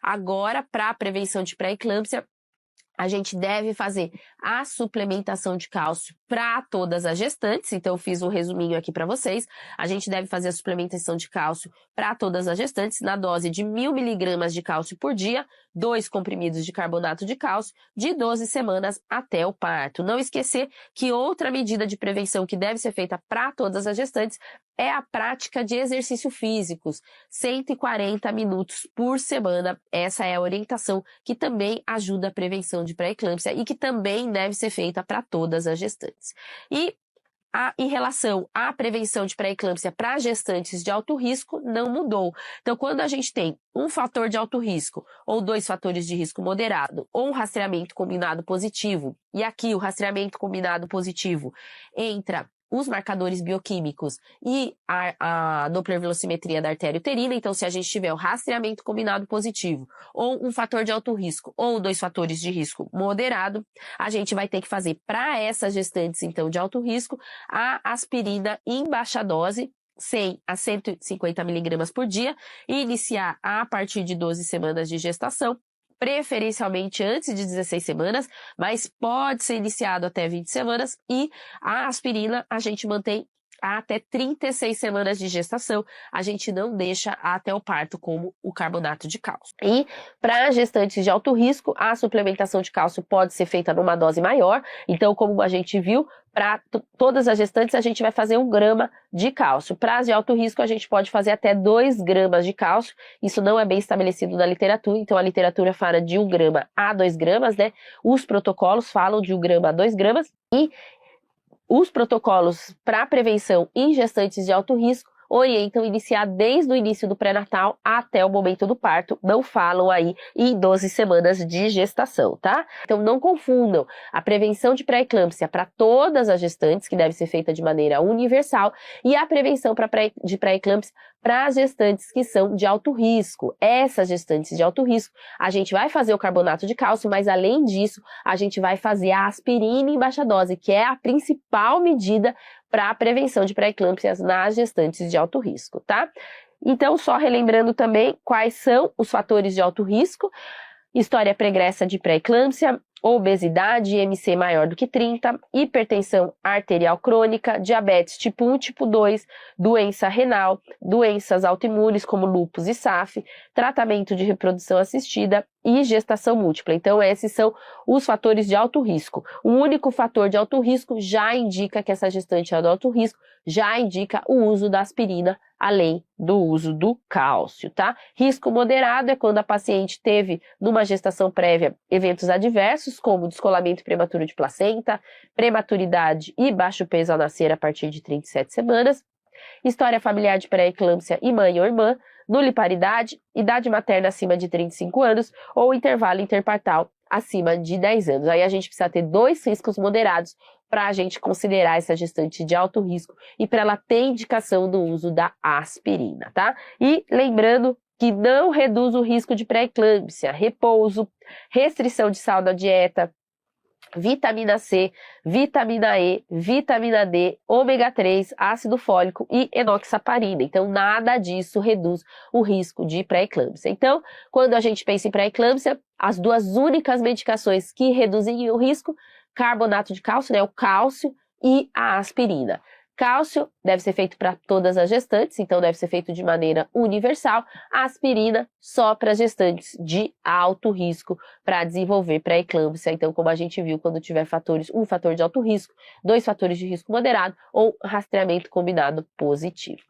Agora, para a prevenção de pré-eclâmpsia, a gente deve fazer a suplementação de cálcio para todas as gestantes. Então, eu fiz um resuminho aqui para vocês. A gente deve fazer a suplementação de cálcio para todas as gestantes na dose de 1.000 miligramas de cálcio por dia, 2 comprimidos de carbonato de cálcio, de 12 semanas até o parto. Não esquecer que outra medida de prevenção que deve ser feita para todas as gestantes é a prática de exercícios físicos, 140 minutos por semana. Essa é a orientação que também ajuda a prevenção de pré-eclâmpsia e que também deve ser feita para todas as gestantes. E em relação à prevenção de pré-eclâmpsia para gestantes de alto risco, não mudou. Então, quando a gente tem um fator de alto risco ou 2 fatores de risco moderado ou um rastreamento combinado positivo, e aqui o rastreamento combinado positivo entra os marcadores bioquímicos e a Doppler velocimetria da artéria uterina. Então, se a gente tiver o rastreamento combinado positivo, ou um fator de alto risco, ou 2 fatores de risco moderado, a gente vai ter que fazer para essas gestantes, então, de alto risco, a aspirina em baixa dose, 100 a 150 miligramas por dia, e iniciar a partir de 12 semanas de gestação, preferencialmente antes de 16 semanas, mas pode ser iniciado até 20 semanas, e a aspirina a gente mantém até 36 semanas de gestação, a gente não deixa até o parto, como o carbonato de cálcio. E para gestantes de alto risco, a suplementação de cálcio pode ser feita numa dose maior. Então, como a gente viu, para todas as gestantes a gente vai fazer 1 grama de cálcio. Para as de alto risco, a gente pode fazer até 2 gramas de cálcio. Isso não é bem estabelecido na literatura, então a literatura fala de 1 grama a 2 gramas, né? Os protocolos falam de 1 grama a 2 gramas, e os protocolos para prevenção em gestantes de alto risco orientam iniciar desde o início do pré-natal até o momento do parto, não falam aí em 12 semanas de gestação, tá? Então não confundam a prevenção de pré-eclâmpsia para todas as gestantes, que deve ser feita de maneira universal, e a prevenção de pré-eclâmpsia para as gestantes que são de alto risco. Essas gestantes de alto risco, a gente vai fazer o carbonato de cálcio, mas além disso, a gente vai fazer a aspirina em baixa dose, que é a principal medida para a prevenção de pré-eclâmpsias nas gestantes de alto risco, tá? Então, só relembrando também quais são os fatores de alto risco: história pregressa de pré-eclâmpsia, obesidade, IMC maior do que 30, hipertensão arterial crônica, diabetes tipo 1, tipo 2, doença renal, doenças autoimunes como lúpus e SAF, tratamento de reprodução assistida e gestação múltipla. Então, esses são os fatores de alto risco. O único fator de alto risco já indica que essa gestante é de alto risco, já indica o uso da aspirina, além do uso do cálcio, tá? Risco moderado é quando a paciente teve, numa gestação prévia, eventos adversos, como descolamento prematuro de placenta, prematuridade e baixo peso ao nascer a partir de 37 semanas, história familiar de pré-eclâmpsia e mãe ou irmã, nuliparidade, idade materna acima de 35 anos ou intervalo interpartal acima de 10 anos. Aí a gente precisa ter 2 riscos moderados para a gente considerar essa gestante de alto risco e para ela ter indicação do uso da aspirina, tá? E lembrando que não reduz o risco de pré-eclâmpsia, repouso, restrição de sal na dieta, vitamina C, vitamina E, vitamina D, ômega 3, ácido fólico e enoxaparina. Então, nada disso reduz o risco de pré-eclâmpsia. Então, quando a gente pensa em pré-eclâmpsia, as 2 únicas medicações que reduzem o risco: carbonato de cálcio, né, o cálcio, e a aspirina. Cálcio deve ser feito para todas as gestantes, então deve ser feito de maneira universal. A aspirina só para gestantes de alto risco para desenvolver pré-eclâmpsia. Então, como a gente viu, quando tiver um fator de alto risco, 2 fatores de risco moderado ou rastreamento combinado positivo.